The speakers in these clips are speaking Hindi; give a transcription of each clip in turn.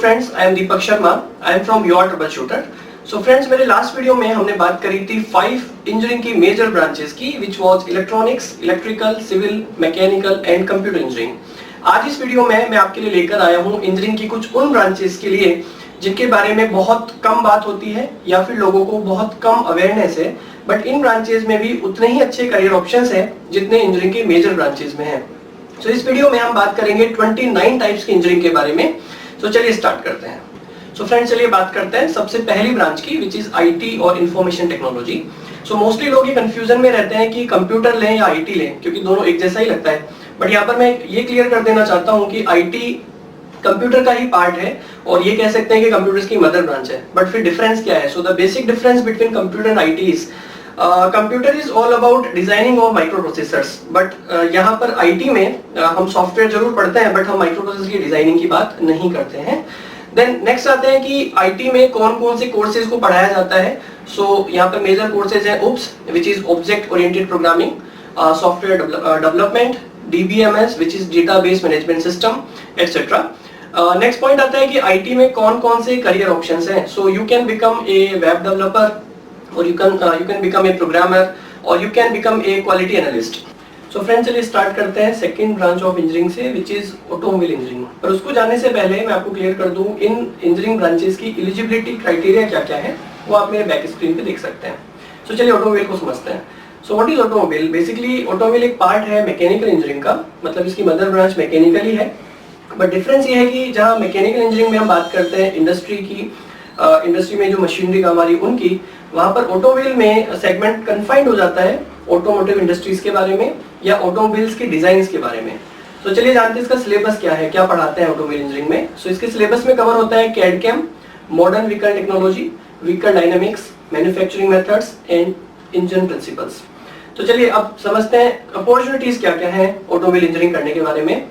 Friends, I am Deepak Sharma. I am from your trouble shooter. So friends, मेरे लास्ट वीडियो में हमने बात करी थी 5 इंजीनियरिंग की मेजर ब्रांचेस की, which was electronics, electrical, civil, mechanical and computer engineering. आज इस वीडियो में मैं आपके लिए लेकर आया हूं इंजीनियरिंग की कुछ उन ब्रांचेस के लिए जिनके बारे में बहुत कम बात होती है या फिर लोगों को बहुत कम अवेयरनेस है, बट इन ब्रांचेस में भी उतने ही अच्छे करियर ऑप्शंस हैं जितने इंजीनियरिंग के मेजर ब्रांचेस में हैं। सो इस वीडियो में हम बात करेंगे 29 टाइप्स की इंजीनियरिंग के बारे में। सो चलिए स्टार्ट करते हैं। सो फ्रेंड्स, चलिए बात करते हैं सबसे पहली ब्रांच की, विच इज आईटी और इंफॉर्मेशन टेक्नोलॉजी। सो मोस्टली लोग ये कंफ्यूजन में रहते हैं कि कंप्यूटर लें या आईटी लें, क्योंकि दोनों एक जैसा ही लगता है। बट यहाँ पर मैं ये क्लियर कर देना चाहता हूँ कि आईटी कंप्यूटर का ही पार्ट है और ये कह सकते हैं कि कंप्यूटर्स की मदर ब्रांच है। बट फिर डिफरेंस क्या है? So the basic difference between computer and IT is computer is all about designing of micro processors, but यहाँ पर आईटी में हम सॉफ्टवेयर जरूर पढ़ते हैं, बट हम माइक्रो प्रोसेसर की डिजाइनिंग की बात नहीं करते हैं। देन नेक्स्ट आते हैं कि आईटी में कौन कौन से कोर्सेज को पढ़ाया जाता है। सो यहाँ पर मेजर कोर्सेज है OOPS, which is object oriented programming, software development, DBMS, which is database management system, etcetera. Next point आता है कि आईटी में कौन कौन से करियर ऑप्शंस हैं। So you can become a web developer, और you can become a programmer, और you can become a quality analyst. So friends, चलिए स्टार्ट करते हैं सेकंड ब्रांच ऑफ इंजीनियरिंग से, which is ऑटोमोबाइल इंजीनियरिंग। पर उसको जाने से पहले मैं आपको क्लियर कर दूं इन इंजीनियरिंग ब्रांचेस की एलिजिबिलिटी क्राइटेरिया क्या क्या है, वो आप मेरे बैक स्क्रीन पे देख सकते हैं। सो चलिए ऑटोमोबाइल को समझते हैं। सो what is automobile? Basically automobile एक पार्ट है मैकेनिकल इंजीनियरिंग का, मतलब इसकी मदर ब्रांच मैकेनिकल ही है। बट डिफरेंस ये है कि जहाँ मैकेनिकल इंजीनियरिंग में हम बात करते हैं इंडस्ट्री की, इंडस्ट्री में जो मशीनरी काम आ रही है उनकी, वहां पर ऑटोमोबाइल में सेगमेंट कन्फाइंड हो जाता है ऑटोमोटिव इंडस्ट्रीज के बारे में या ऑटोमोबाइल्स के डिजाइन के बारे में। तो चलिए जानते हैं इसका सिलेबस क्या है, क्या पढ़ाते हैं ऑटोमोबाइल इंजीनियरिंग में। सो इसके सिलेबस में कवर होता है CAD CAM, modern vehicle technology, vehicle dynamics, manufacturing methods and engine principles. तो चलिए अब समझते हैं अपॉर्चुनिटीज क्या क्या है ऑटोमोबाइल इंजीनियरिंग करने के बारे में।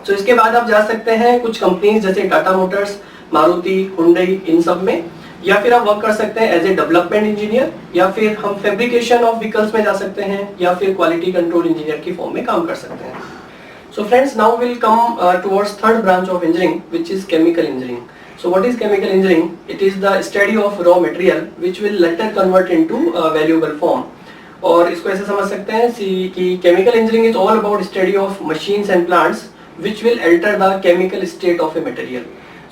तो इसके बाद आप जा सकते हैं कुछ कंपनीज जैसे टाटा मोटर्स, मारुति, हुंडई, इन सब में, या फिर आप वर्क कर सकते हैं एज ए डेवलपमेंट इंजीनियर, या फिर हम फैब्रिकेशन ऑफ व्हीकल्स में जा सकते हैं, या फिर क्वालिटी कंट्रोल इंजीनियर की फॉर्म में काम कर सकते हैं। So friends, now will come towards third branch of engineering, which is chemical engineering. So what is chemical engineering? It is the study of raw material which will later convert into valuable form. और इसको ऐसे समझ सकते हैं कि chemical engineering is all about study of machines and plants which will alter the chemical state of a material.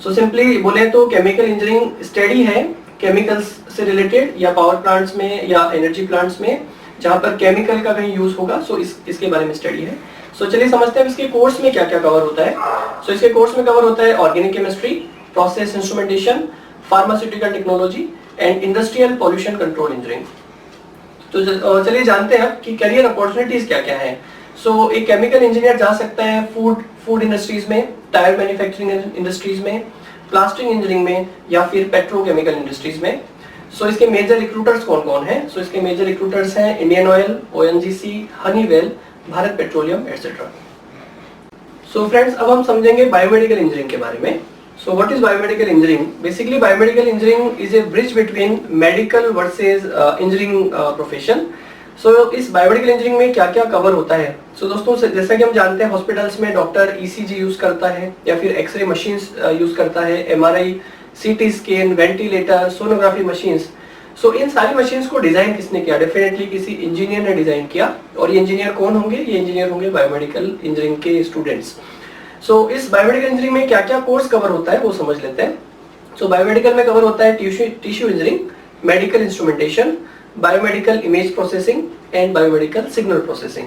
So simply बोले तो केमिकल इंजीनियरिंग स्टडी है केमिकल्स से रिलेटेड, या पावर प्लांट्स में या एनर्जी प्लांट्स में जहां पर केमिकल का कहीं यूज होगा। सो इसके बारे में स्टडी है। सो चलिए समझते हैं इसके कोर्स में क्या क्या कवर होता है। सो इसके कोर्स में कवर होता है organic chemistry, process instrumentation, pharmaceutical technology and industrial pollution control engineering. तो चलिए जानते हैं कि करियर अपॉर्चुनिटीज क्या क्या है। सो एक केमिकल इंजीनियर जा सकता है फूड इंडस्ट्रीज में, टायर मैन्युफैक्चरिंग इंडस्ट्रीज में, प्लास्टिक इंजीनियरिंग में, या फिर पेट्रोकेमिकल इंडस्ट्रीज में। सो इसके मेजर रिक्रूटर्स कौन कौन हैं? सो इसके मेजर रिक्रूटर्स हैं Indian oil, ONGC, Honeywell, Bharat petroleum, etcetera. So friends, अब हम समझेंगे बायोमेडिकल इंजीनियरिंग के बारे में। So what is biomedical engineering? Basically biomedical engineering is a bridge between medical versus engineering profession. So इस बायोमेडिकल इंजीनियरिंग में क्या क्या कवर होता है? सो दोस्तों, जैसा कि हम जानते हैं हॉस्पिटल्स में डॉक्टर ECG यूज करता है या फिर एक्सरे मशीन्स यूज करता है, MRI, CT scan, ventilator, sonography machines. So इन सारी मशीन्स को डिजाइन किसने किया? डेफिनेटली किसी इंजीनियर ने डिजाइन किया। और ये इंजीनियर कौन होंगे? ये इंजीनियर होंगे बायोमेडिकल इंजीनियरिंग के स्टूडेंट्स। सो इस बायोमेडिकल इंजीनियरिंग में क्या क्या कोर्स कवर होता है वो समझ लेते हैं। सो बायोमेडिकल में कवर होता है tissue engineering, medical instrumentation, biomedical image processing and biomedical signal processing.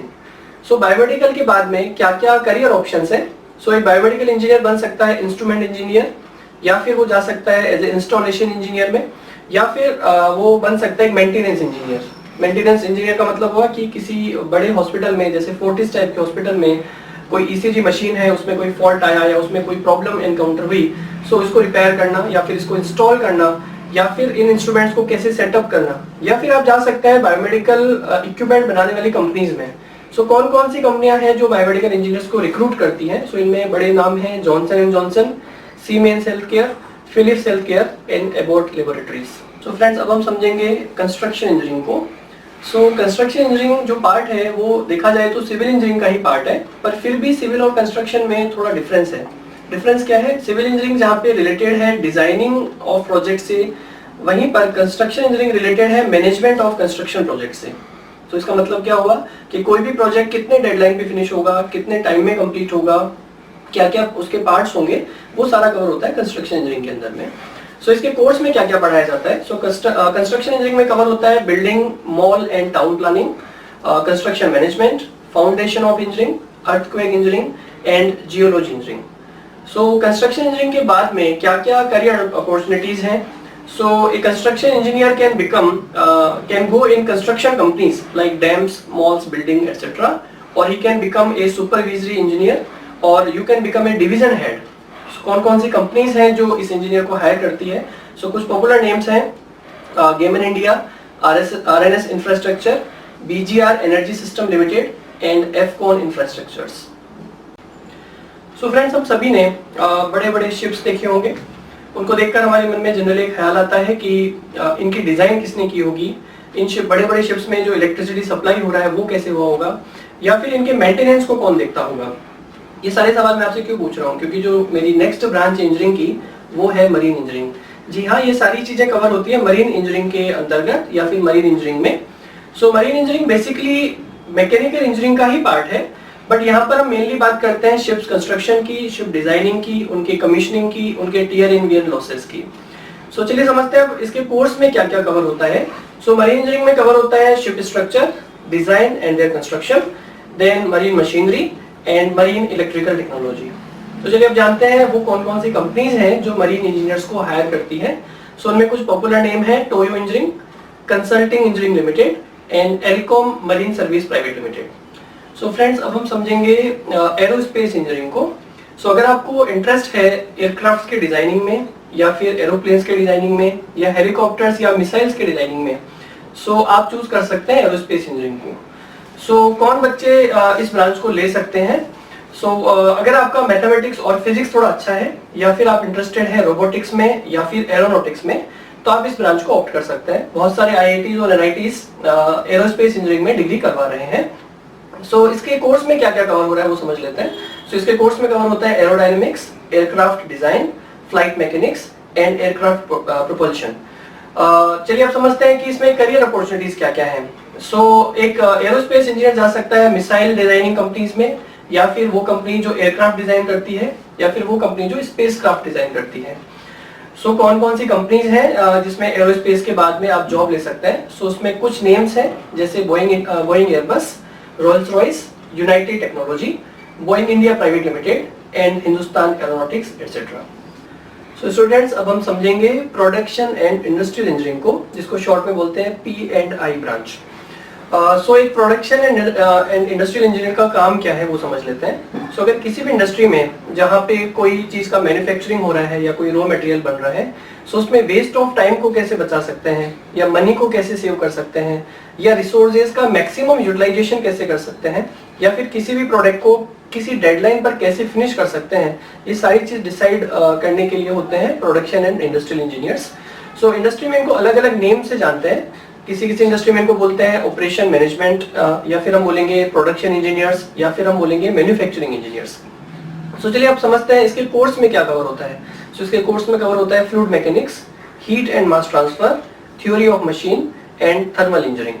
So biomedical के बाद में क्या क्या करियर ऑप्शंस हैं? सो एक बायोमेडिकल इंजीनियर बन सकता है इंस्ट्रूमेंट इंजीनियर, या फिर वो जा सकता है एज ए इंस्टॉलेशन इंजीनियर में, या फिर वो बन सकता है एक मेंटेनेंस इंजीनियर। मेंटेनेंस इंजीनियर का मतलब हुआ कि किसी बड़े हॉस्पिटल में, जैसे फोर्टिस टाइप के हॉस्पिटल में कोई ECG मशीन है, उसमें कोई फॉल्ट आया या उसमें कोई प्रॉब्लम एनकाउंटर हुई, सो इसको रिपेयर करना या फिर इसको इंस्टॉल करना, या फिर इन इंस्ट्रूमेंट्स को कैसे सेटअप करना। या फिर आप जा सकते हैं बायोमेडिकल इक्विपमेंट बनाने वाली कंपनीज में। सो कौन कौन सी कंपनियां हैं जो बायोमेडिकल इंजीनियर्स को रिक्रूट करती हैं? सो इनमें बड़े नाम हैं Johnson and Johnson, Siemens health care, Philips health care and Abbott laboratories. So friends, अब हम समझेंगे कंस्ट्रक्शन इंजीनियरिंग को। सो कंस्ट्रक्शन इंजीनियरिंग जो पार्ट है वो देखा जाए तो सिविल इंजीनियरिंग का ही पार्ट है, पर फिर भी सिविल और कंस्ट्रक्शन में थोड़ा डिफरेंस है। डिफरेंस क्या है? सिविल इंजीनियरिंग जहाँ पे रिलेटेड है डिजाइनिंग ऑफ प्रोजेक्ट से, वहीं पर कंस्ट्रक्शन इंजीनियरिंग रिलेटेड है मैनेजमेंट ऑफ कंस्ट्रक्शन प्रोजेक्ट से। तो इसका मतलब क्या होगा कि कोई भी प्रोजेक्ट कितने डेडलाइन पे फिनिश होगा, कितने टाइम में कंप्लीट होगा, क्या क्या उसके पार्ट्स होंगे, वो सारा कवर होता है कंस्ट्रक्शन इंजीनियरिंग के अंदर में। सो इसके कोर्स में क्या क्या पढ़ाया जाता है? सो कंस्ट्रक्शन इंजीनियरिंग में कवर होता है building, mall and town planning, construction management, foundation of engineering, earthquake engineering and geology engineering. So construction engineering के बाद में क्या क्या करियर अपॉर्चुनिटीज हैं? So a construction engineer can go in construction companies like dams, malls, building, etc. Or he can become a supervisory engineer, or you can become a division head. So, कौन-कौन सी कंपनीज हैं जो इस इंजीनियर को हायर करती है? So कुछ पॉपुलर नेम्स हैं, Gammon India, RNS infrastructure, BGR energy system limited and Afcons infrastructures. So friends, हम सभी ने बड़े बड़े शिप्स देखे होंगे। उनको देखकर हमारे मन में जनरली ख्याल आता है कि इनकी डिजाइन किसने की होगी, इन बड़े बड़े शिप्स में जो इलेक्ट्रिसिटी सप्लाई हो रहा है वो कैसे हुआ होगा, या फिर इनके मेंटेनेंस को कौन देखता होगा। ये सारे सवाल मैं आपसे क्यों पूछ रहा हूँ? क्योंकि जो मेरी नेक्स्ट ब्रांच इंजीनियरिंग की वो है मरीन इंजीनियरिंग। जी हाँ, ये सारी चीजें कवर होती है मरीन इंजीनियरिंग के अंतर्गत या फिर मरीन इंजीनियरिंग में। सो marine engineering basically mechanical engineering का ही पार्ट है, बट यहाँ पर हम मेनली बात करते हैं शिप्स कंस्ट्रक्शन की, शिप डिजाइनिंग की, उनके कमीशनिंग की, उनके टियर इन वियर लॉसेस की। सो चलिए समझते हैं इसके कोर्स में क्या क्या कवर होता है। सो मरीन इंजीनियरिंग में कवर होता है ship structure, design and their construction, then marine machinery and marine electrical technology. तो चलिए अब जानते हैं वो कौन कौन सी कंपनीज हैं जो मरीन इंजीनियर्स को हायर करती है। सो उनमें कुछ पॉपुलर नेम है, Toyo engineering, consulting engineering limited and Alcom marine service private limited. So friends, अब हम समझेंगे एरोस्पेस इंजीनियरिंग को। सो अगर आपको इंटरेस्ट है एयरक्राफ्ट के डिजाइनिंग में, या फिर एरोप्लेन्स के डिजाइनिंग में, या हेलीकॉप्टर्स या मिसाइल्स के डिजाइनिंग में, सो आप चूज कर सकते हैं एरोस्पेस इंजीनियरिंग को। सो कौन बच्चे इस ब्रांच को ले सकते हैं? सो अगर आपका मैथमेटिक्स और फिजिक्स थोड़ा अच्छा है, या फिर आप इंटरेस्टेड है रोबोटिक्स में या फिर एरोनॉटिक्स में, तो आप इस ब्रांच को ऑप्ट कर सकते हैं। बहुत सारे IITs और NITs एरोस्पेस इंजीनियरिंग में डिग्री करवा रहे हैं। सो इसके कोर्स में क्या क्या कवर हो रहा है वो समझ लेते हैं। सो इसके कोर्स में कवर होता है aerodynamics, aircraft design, flight mechanics and aircraft propulsion. चलिए अब समझते हैं कि इसमें करियर अपॉर्चुनिटीज क्या क्या हैं। सो एक एरोस्पेस इंजीनियर जा सकता है मिसाइल डिजाइनिंग कंपनीज में, या फिर वो कंपनी जो एयरक्राफ्ट डिजाइन करती है, या फिर वो कंपनी जो स्पेसक्राफ्ट डिजाइन करती है। सो कौन कौन सी कंपनीज हैं जिसमें एरोस्पेस के बाद में आप जॉब ले सकते हैं? सो उसमें कुछ नेम्स हैं, जैसे Boeing Airbus, Rolls Royce, United technology, Boeing India private limited and Hindustan aeronautics etcetera. So students, अब हम समझेंगे प्रोडक्शन एंड इंडस्ट्रियल इंजीनियरिंग को, जिसको शॉर्ट में बोलते हैं P&I ब्रांच। सो एक प्रोडक्शन एंड इंडस्ट्रियल इंजीनियर का काम क्या है वो समझ लेते हैं। सो अगर किसी भी इंडस्ट्री में जहाँ पे कोई चीज का मैन्युफैक्चरिंग हो रहा है या कोई रॉ मटेरियल बन रहा है, सो उसमें वेस्ट ऑफ टाइम को कैसे बचा सकते हैं, या मनी को कैसे सेव कर सकते हैं, या रिसोर्सेज का मैक्सिमम यूटिलाइजेशन कैसे कर सकते हैं, या फिर किसी भी प्रोडक्ट को किसी डेडलाइन पर कैसे फिनिश कर सकते हैं, ये सारी चीज डिसाइड करने के लिए होते हैं production and industrial engineers. So industry में इनको अलग अलग नेम से जानते हैं। किसी किसी इंडस्ट्री में इनको बोलते हैं ऑपरेशन मैनेजमेंट, या फिर हम बोलेंगे प्रोडक्शन इंजीनियर्स, या फिर हम बोलेंगे मैन्युफैक्चरिंग इंजीनियर्स। सो चलिए आप समझते हैं इसके कोर्स में क्या कवर होता है। सो इसके कोर्स में कवर होता है fluid mechanics, heat and mass transfer, theory of machine and thermal engineering.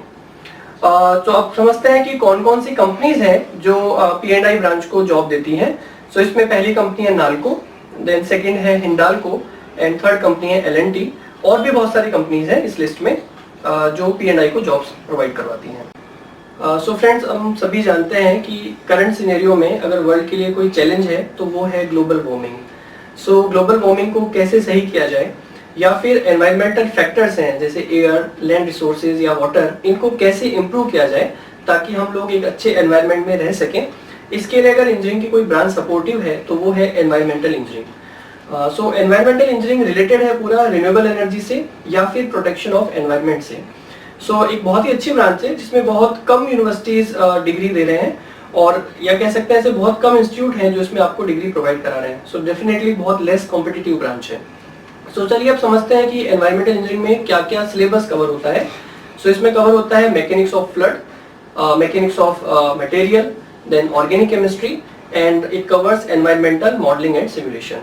तो आप समझते हैं कि कौन कौन सी कंपनीज हैं जो P&I ब्रांच को जॉब देती हैं। सो इसमें पहली कंपनी है नाल्को, देन सेकंड है हिंडाल्को एंड थर्ड कंपनी है L&T। और भी बहुत सारी कंपनीज हैं इस लिस्ट में जो P&I को जॉब्स प्रोवाइड करवाती हैं। सो फ्रेंड्स, हम सभी जानते हैं कि करंट सिनेरियो में अगर वर्ल्ड के लिए कोई चैलेंज है तो वो है ग्लोबल वार्मिंग। सो ग्लोबल वार्मिंग को कैसे सही किया जाए, या फिर एनवायरमेंटल फैक्टर्स हैं जैसे एयर, लैंड रिसोर्सेज या वाटर, इनको कैसे इम्प्रूव किया जाए ताकि हम लोग एक अच्छे एनवायरमेंट में रह सकें। इसके लिए अगर इंजीनियरिंग की कोई ब्रांच सपोर्टिव है तो वो है एनवायरमेंटल इंजीनियरिंग। सो एनवायरमेंटल इंजीनियरिंग रिलेटेड है पूरा रिन्यूएबल एनर्जी से या फिर प्रोटेक्शन ऑफ एनवायरमेंट से। सो एक बहुत ही अच्छी ब्रांच है जिसमें बहुत कम यूनिवर्सिटीज डिग्री दे रहे हैं, और या कह सकते हैं ऐसे बहुत कम इंस्टीट्यूट हैं जो इसमें आपको डिग्री प्रोवाइड करा रहे हैं। सो डेफिनेटली बहुत लेस कॉम्पिटिटिव ब्रांच है। सो चलिए अब समझते हैं कि एनवायरमेंटल इंजीनियरिंग में क्या क्या सिलेबस कवर होता है। सो इसमें कवर होता है mechanics of fluid, mechanics of material, then organic chemistry and it covers environmental modelling and simulation.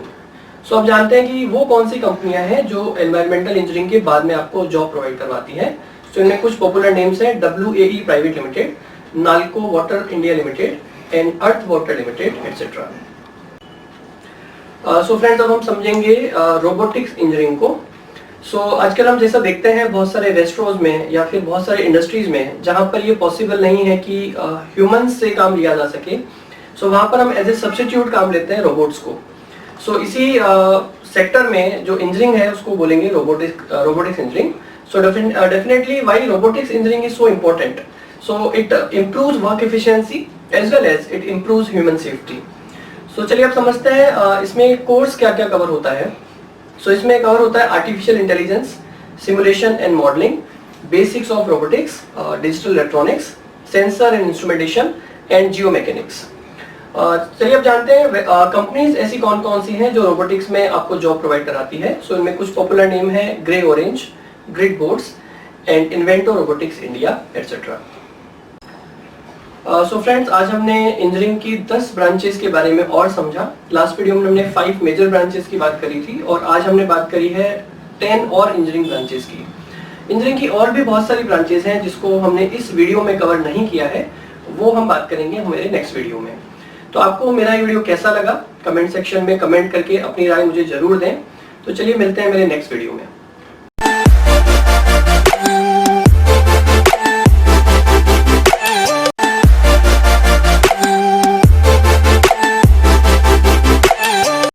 So आप जानते हैं कि वो कौन सी कंपनियां हैं जो एनवायरमेंटल इंजीनियरिंग के बाद में आपको जॉब प्रोवाइड करवाती हैं। सो इनमें कुछ पॉपुलर नेम्स हैं WAE private limited, NALCO water India limited and earth water limited etcetera. So friends, अब हम समझेंगे रोबोटिक्स इंजीनियरिंग को। सो आजकल हम जैसा देखते हैं बहुत सारे रेस्टोरेंट्स में या फिर बहुत सारे इंडस्ट्रीज में जहां पर ये पॉसिबल नहीं है कि ह्यूमंस से काम लिया जा सके, सो वहां पर हम एज ए सब्स्टिट्यूट काम लेते हैं रोबोट्स को। सो इसी सेक्टर में जो इंजीनियरिंग है उसको बोलेंगे robotics engineering. So definitely why robotics engineering is so important, so it improves work efficiency as well as it improves human safety. So चलिए आप समझते हैं इसमें कोर्स क्या क्या कवर होता है। सो इसमें कवर होता है artificial intelligence, simulation and modelling, basics of robotics, digital electronics, sensor and instrumentation and Jio mechanics. चलिए आप जानते हैं कंपनीज ऐसी कौन कौन सी हैं जो रोबोटिक्स में आपको जॉब प्रोवाइड कराती है। सो इनमें कुछ पॉपुलर नेम है grey orange, grid boards and इन्वेंटो robotics India etcetera. So friends, आज हमने इंजीनियरिंग की 10 ब्रांचेस के बारे में और समझा। लास्ट वीडियो में हमने 5 मेजर ब्रांचेस की बात करी थी और आज हमने बात करी है 10 और इंजीनियरिंग ब्रांचेस की। इंजीनियरिंग की और भी बहुत सारी ब्रांचेस हैं जिसको हमने इस वीडियो में कवर नहीं किया है, वो हम बात करेंगे हमारे नेक्स्ट वीडियो में। तो आपको मेरा ये वीडियो कैसा लगा कमेंट सेक्शन में कमेंट करके अपनी राय मुझे जरूर दें। तो चलिए मिलते हैं मेरे नेक्स्ट वीडियो में।